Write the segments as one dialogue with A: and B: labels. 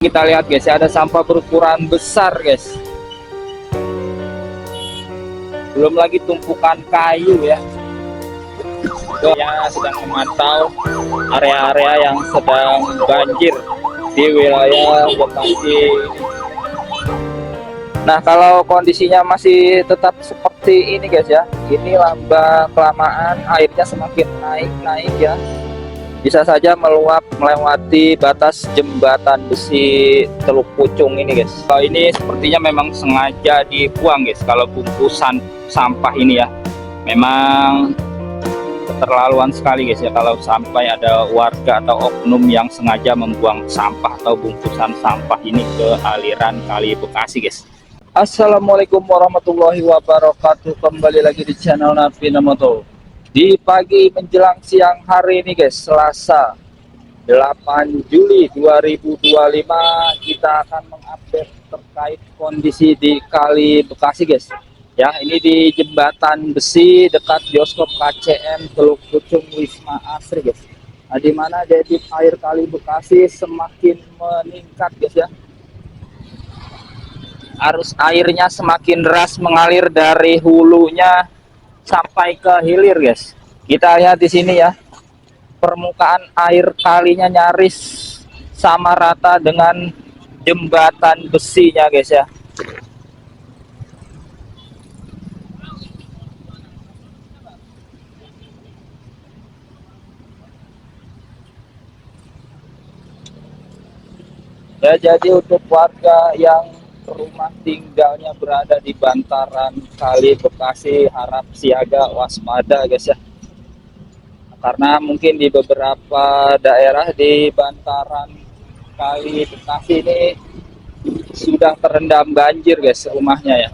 A: Kita lihat guys ya, ada sampah berukuran besar guys, belum lagi tumpukan kayu ya. Saya sedang memantau area-area yang sedang banjir di wilayah Bekasi. Nah, kalau kondisinya masih tetap seperti ini guys ya, ini lamba kelamaan airnya semakin naik ya, bisa saja meluap melewati batas jembatan besi Teluk Pucung ini guys. Ini sepertinya memang sengaja dibuang guys, kalau bungkusan sampah ini ya. Memang keterlaluan sekali guys ya, kalau sampai ada warga atau oknum yang sengaja membuang sampah atau bungkusan sampah ini ke aliran Kali Bekasi guys. Assalamualaikum warahmatullahi wabarakatuh. Kembali lagi di channel Navina Moto. Di pagi menjelang siang hari ini guys, Selasa 8 Juli 2025, kita akan mengupdate terkait kondisi di Kali Bekasi guys. Ya, ini di jembatan besi dekat bioskop KCM Teluk Pucung Wisma Asri guys. Nah, di mana debit air Kali Bekasi semakin meningkat guys ya. Arus airnya semakin deras mengalir dari hulunya sampai ke hilir guys. Kita lihat di sini ya, permukaan air kalinya nyaris sama rata dengan jembatan besinya guys ya. Ya, jadi untuk warga yang rumah tinggalnya berada di bantaran Kali Bekasi, harap siaga waspada guys ya. Karena mungkin di beberapa daerah di bantaran Kali Bekasi ini sudah terendam banjir guys rumahnya ya.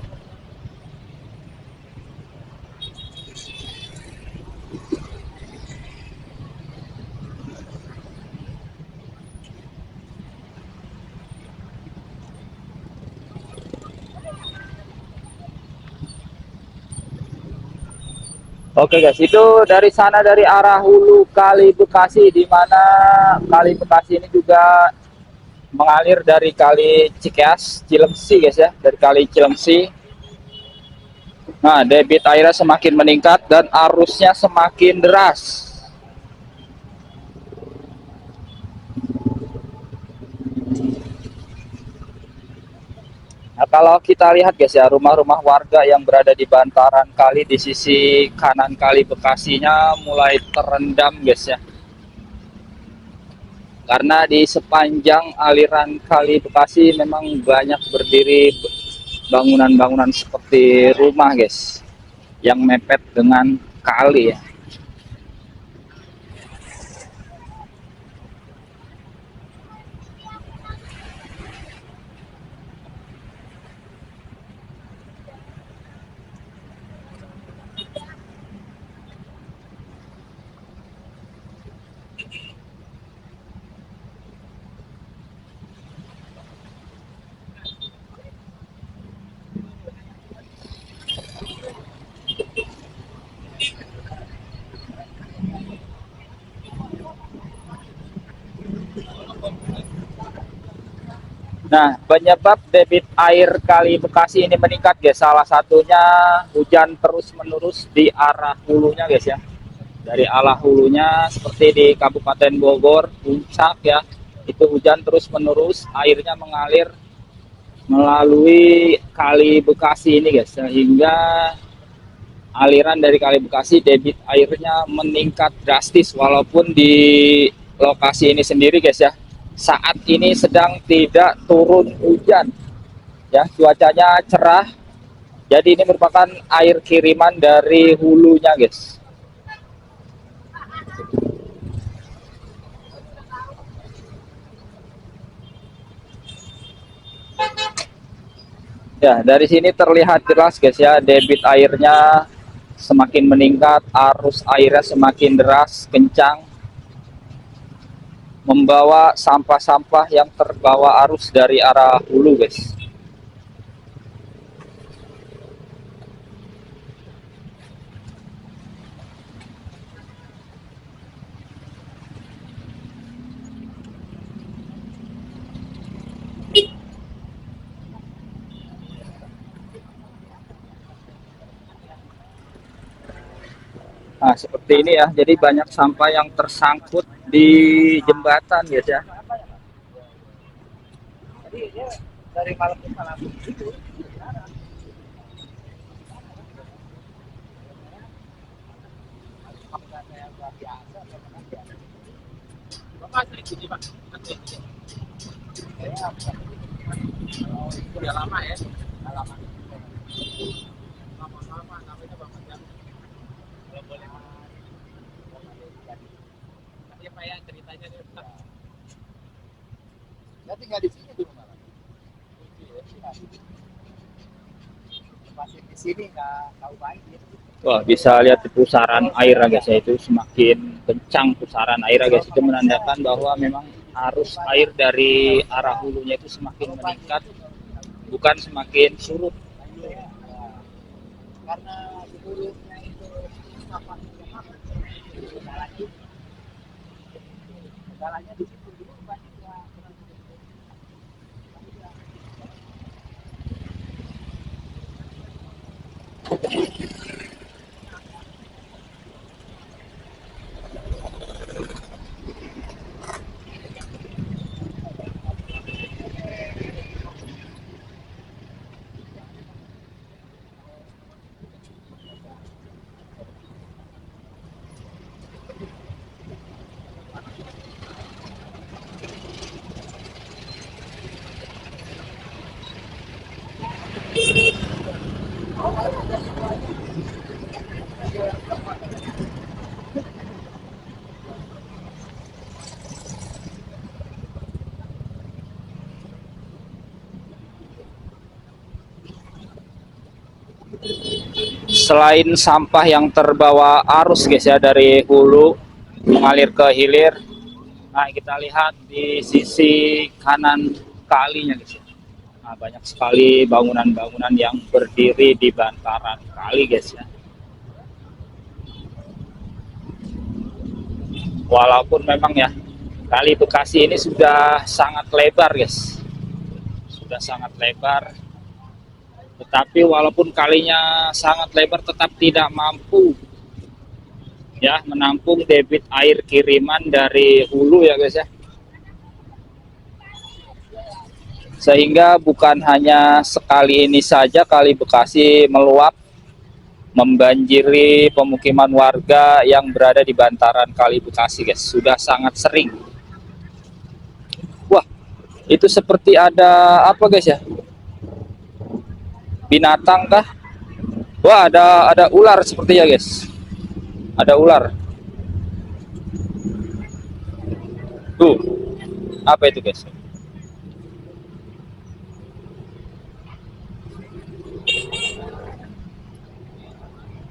A: Oke guys, itu dari sana, dari arah hulu Kali Bekasi, di mana Kali Bekasi ini juga mengalir dari Kali Cikeas, Cilengsi guys ya, dari Kali Cilengsi. Nah, debit airnya semakin meningkat dan arusnya semakin deras. Nah, kalau kita lihat guys ya, rumah-rumah warga yang berada di bantaran kali di sisi kanan Kali Bekasinya mulai terendam guys ya. Karena di sepanjang aliran Kali Bekasi memang banyak berdiri bangunan-bangunan seperti rumah guys, yang mepet dengan kali ya. Nah, penyebab debit air Kali Bekasi ini meningkat guys, salah satunya hujan terus-menerus di arah hulunya guys ya. Dari arah hulunya seperti di Kabupaten Bogor, Puncak ya, itu hujan terus-menerus, airnya mengalir melalui Kali Bekasi ini guys, sehingga aliran dari Kali Bekasi debit airnya meningkat drastis. Walaupun di lokasi ini sendiri guys ya, saat ini sedang tidak turun hujan ya, cuacanya cerah, jadi ini merupakan air kiriman dari hulunya guys. Ya, dari sini terlihat jelas guys ya, debit airnya semakin meningkat, arus airnya semakin deras, kencang, membawa sampah-sampah yang terbawa arus dari arah hulu guys. Nah, seperti ini ya. Jadi banyak sampah yang tersangkut di jembatan, guys ya. Dari malam ke malam. Udah lama ya. Udah lama. Lama-lama namanya Bapak Jam. Kalau boleh. Tapi apa ya ceritanya nih? Saya tinggal di sini dulu malam. Masih di sini nggak tahu baik ya. Wah, bisa lihat pusaran air guys ya, itu semakin kencang pusaran air guys, itu menandakan bahwa memang arus air dari arah hulunya itu semakin meningkat, bukan semakin surut. Karena di hulunya itu kendalanya di situ dulu banyak ya. Selain sampah yang terbawa arus guys ya dari hulu mengalir ke hilir, nah kita lihat di sisi kanan kalinya guys ya. Nah, banyak sekali bangunan-bangunan yang berdiri di bantaran kali guys ya. Walaupun memang ya kali Bekasi ini sudah sangat lebar guys, sudah sangat lebar, tetapi walaupun kalinya sangat lebar tetap tidak mampu ya menampung debit air kiriman dari hulu ya guys ya. Sehingga bukan hanya sekali ini saja kali Bekasi meluap membanjiri pemukiman warga yang berada di bantaran kali Bekasi guys, sudah sangat sering. Wah, itu seperti ada apa guys ya, binatang kah? Wah, ada ular sepertinya guys, ada ular tuh. Apa itu guys?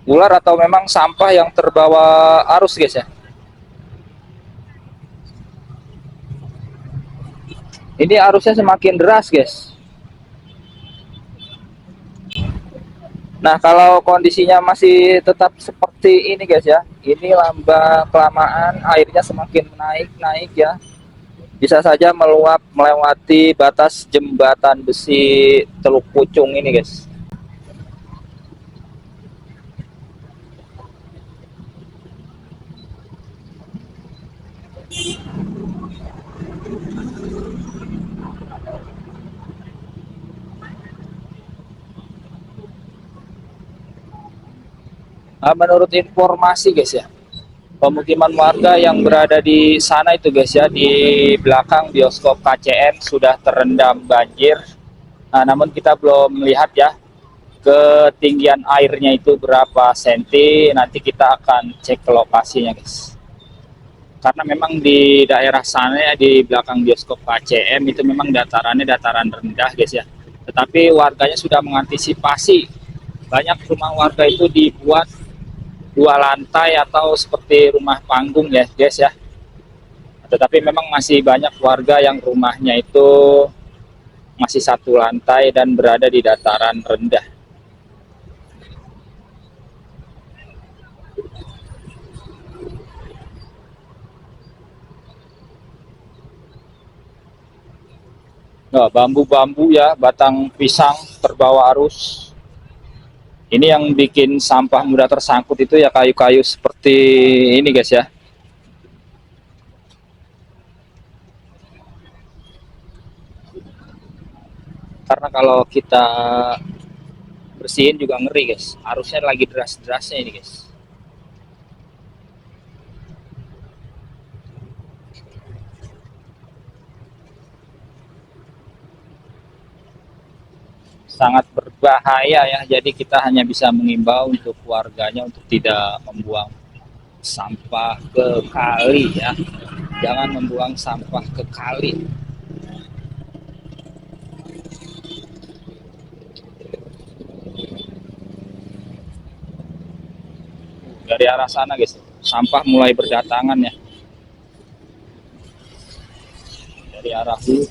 A: Ular atau memang sampah yang terbawa arus guys ya. Ini arusnya semakin deras guys. Nah, kalau kondisinya masih tetap seperti ini guys ya, ini lamba kelamaan airnya semakin naik ya, bisa saja meluap melewati batas jembatan besi Teluk Pucung ini guys. Nah, menurut informasi guys ya, pemukiman warga yang berada di sana itu guys ya, di belakang bioskop KCN sudah terendam banjir. Nah, namun kita belum melihat ya ketinggian airnya itu berapa senti, nanti kita akan cek ke lokasinya guys. Karena memang di daerah sana ya, di belakang bioskop KCM itu memang datarannya dataran rendah guys ya. Tetapi warganya sudah mengantisipasi, banyak rumah warga itu dibuat 2 lantai atau seperti rumah panggung ya guys ya. Tetapi memang masih banyak warga yang rumahnya itu masih 1 lantai dan berada di dataran rendah. Nah, bambu-bambu ya, batang pisang terbawa arus. Ini yang bikin sampah mudah tersangkut itu ya kayu-kayu seperti ini guys ya. Karena kalau kita bersihin juga ngeri guys. Arusnya lagi deras-derasnya ini guys. Sangat berbahaya ya. Jadi kita hanya bisa mengimbau untuk warganya untuk tidak membuang sampah ke kali ya. Jangan membuang sampah ke kali. Dari arah sana guys, sampah mulai berdatangan ya. Dari arah hulu.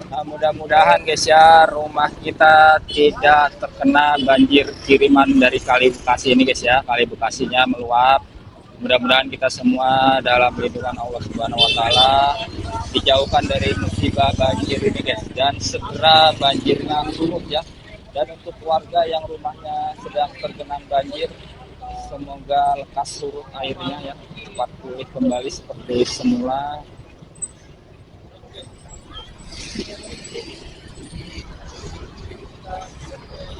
A: Nah, mudah-mudahan guys ya rumah kita tidak terkena banjir kiriman dari Kali Bekasi ini guys ya. Kali Bekasinya meluap. Mudah-mudahan kita semua dalam lindungan Allah Subhanahu wa taala dijauhkan dari musibah banjir ini guys dan segera banjirnya surut ya. Dan untuk warga yang rumahnya sedang tergenang banjir, semoga lekas surut airnya ya, cepat pulih kembali seperti semula.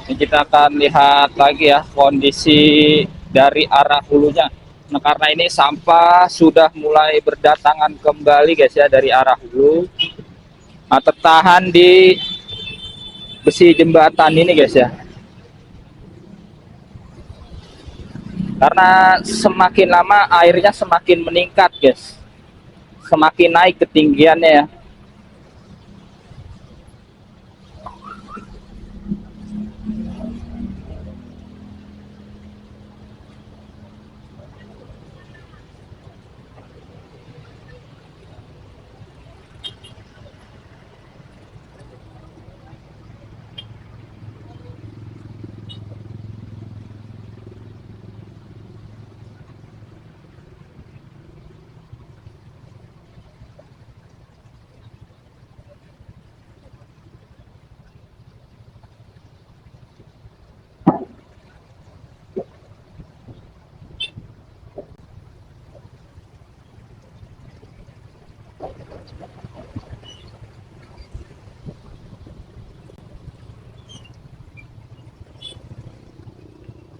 A: Ini kita akan lihat lagi ya kondisi dari arah hulunya. Nah, karena ini sampah sudah mulai berdatangan kembali guys ya dari arah hulu. Nah, tertahan di besi jembatan ini guys ya. Karena semakin lama airnya semakin meningkat guys. Semakin naik ketinggiannya ya.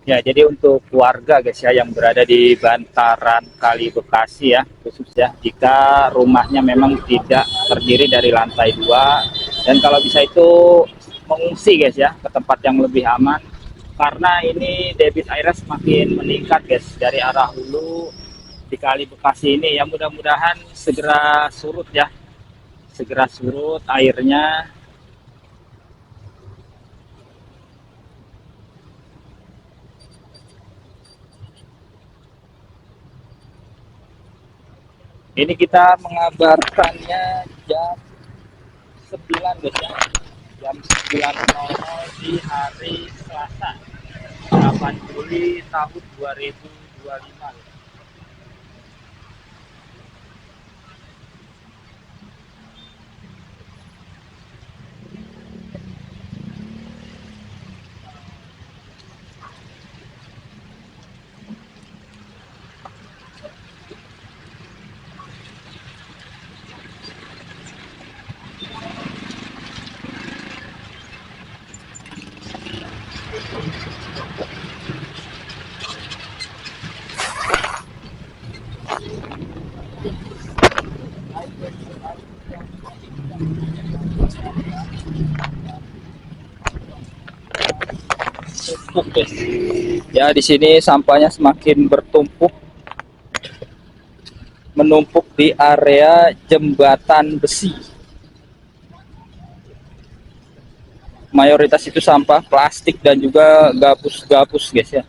A: Ya, jadi untuk warga guys ya yang berada di bantaran Kali Bekasi ya, khusus ya, jika rumahnya memang tidak terdiri dari lantai 2 dan kalau bisa itu mengungsi guys ya ke tempat yang lebih aman karena ini debit airnya semakin meningkat guys dari arah hulu di Kali Bekasi ini ya, mudah-mudahan segera surut ya, segera surut airnya. Ini kita mengabarkannya jam 9 guys ya. Jam 9.00 di hari Selasa 8 Juli tahun 2025. Tumpuk guys. Ya di sini sampahnya semakin bertumpuk, menumpuk di area jembatan besi. mayoritas itu sampah plastik dan juga gabus-gabus guys ya.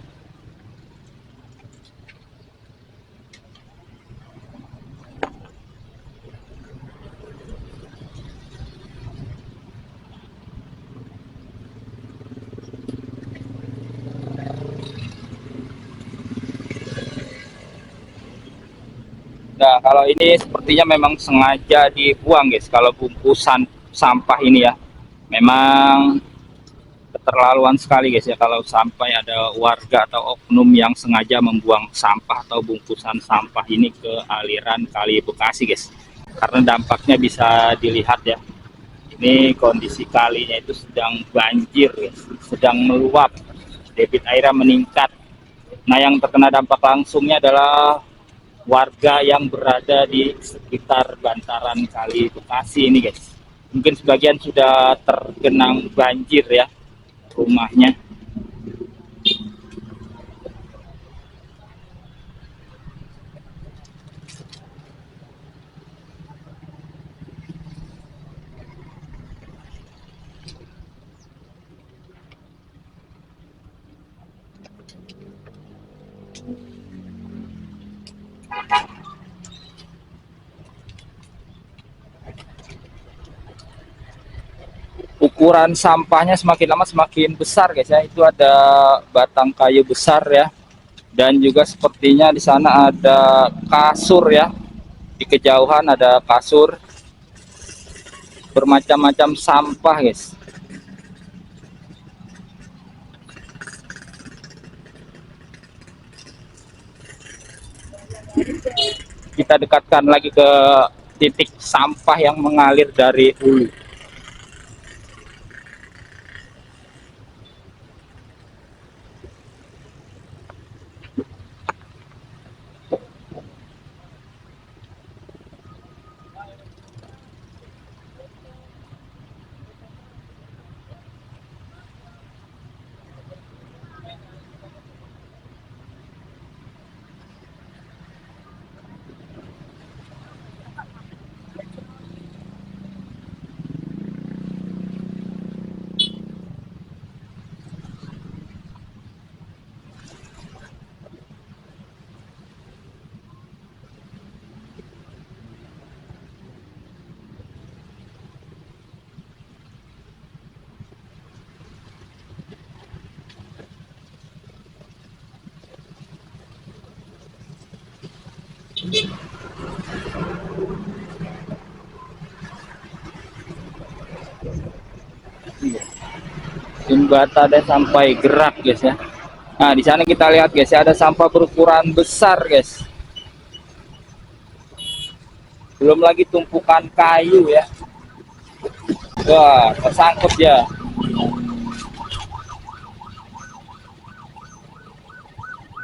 A: Nah, kalau ini sepertinya memang sengaja dibuang guys. Kalau bungkusan sampah ini ya, memang keterlaluan sekali guys ya kalau sampai ada warga atau oknum yang sengaja membuang sampah atau bungkusan sampah ini ke aliran Kali Bekasi guys. Karena dampaknya bisa dilihat ya. Ini kondisi kalinya itu sedang banjir guys, sedang meluap, debit airnya meningkat. Nah, yang terkena dampak langsungnya adalah warga yang berada di sekitar bantaran Kali Bekasi ini guys. Mungkin sebagian sudah tergenang banjir ya rumahnya. Ukuran sampahnya semakin lama semakin besar guys ya. Itu ada batang kayu besar ya, dan juga sepertinya di sana ada kasur ya. Di kejauhan ada kasur, bermacam-macam sampah guys. Kita dekatkan lagi ke titik sampah yang mengalir dari hulu. Jembatan sampai gerak guys ya. Nah, di sana kita lihat guys ya, ada sampah berukuran besar guys. Belum lagi tumpukan kayu ya. Wah, tersangkut ya.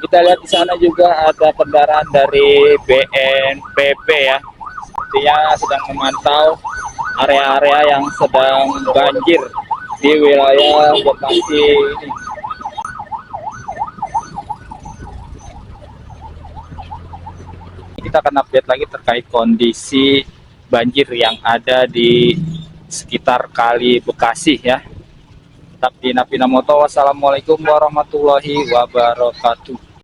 A: Kita lihat di sana juga ada kendaraan dari BNPB ya. Artinya sedang memantau area-area yang sedang banjir di wilayah Bekasi ini. Kita akan update lagi terkait kondisi banjir yang ada di sekitar Kali Bekasi ya. Tetap di Napina Moto. Wassalamualaikum warahmatullahi wabarakatuh.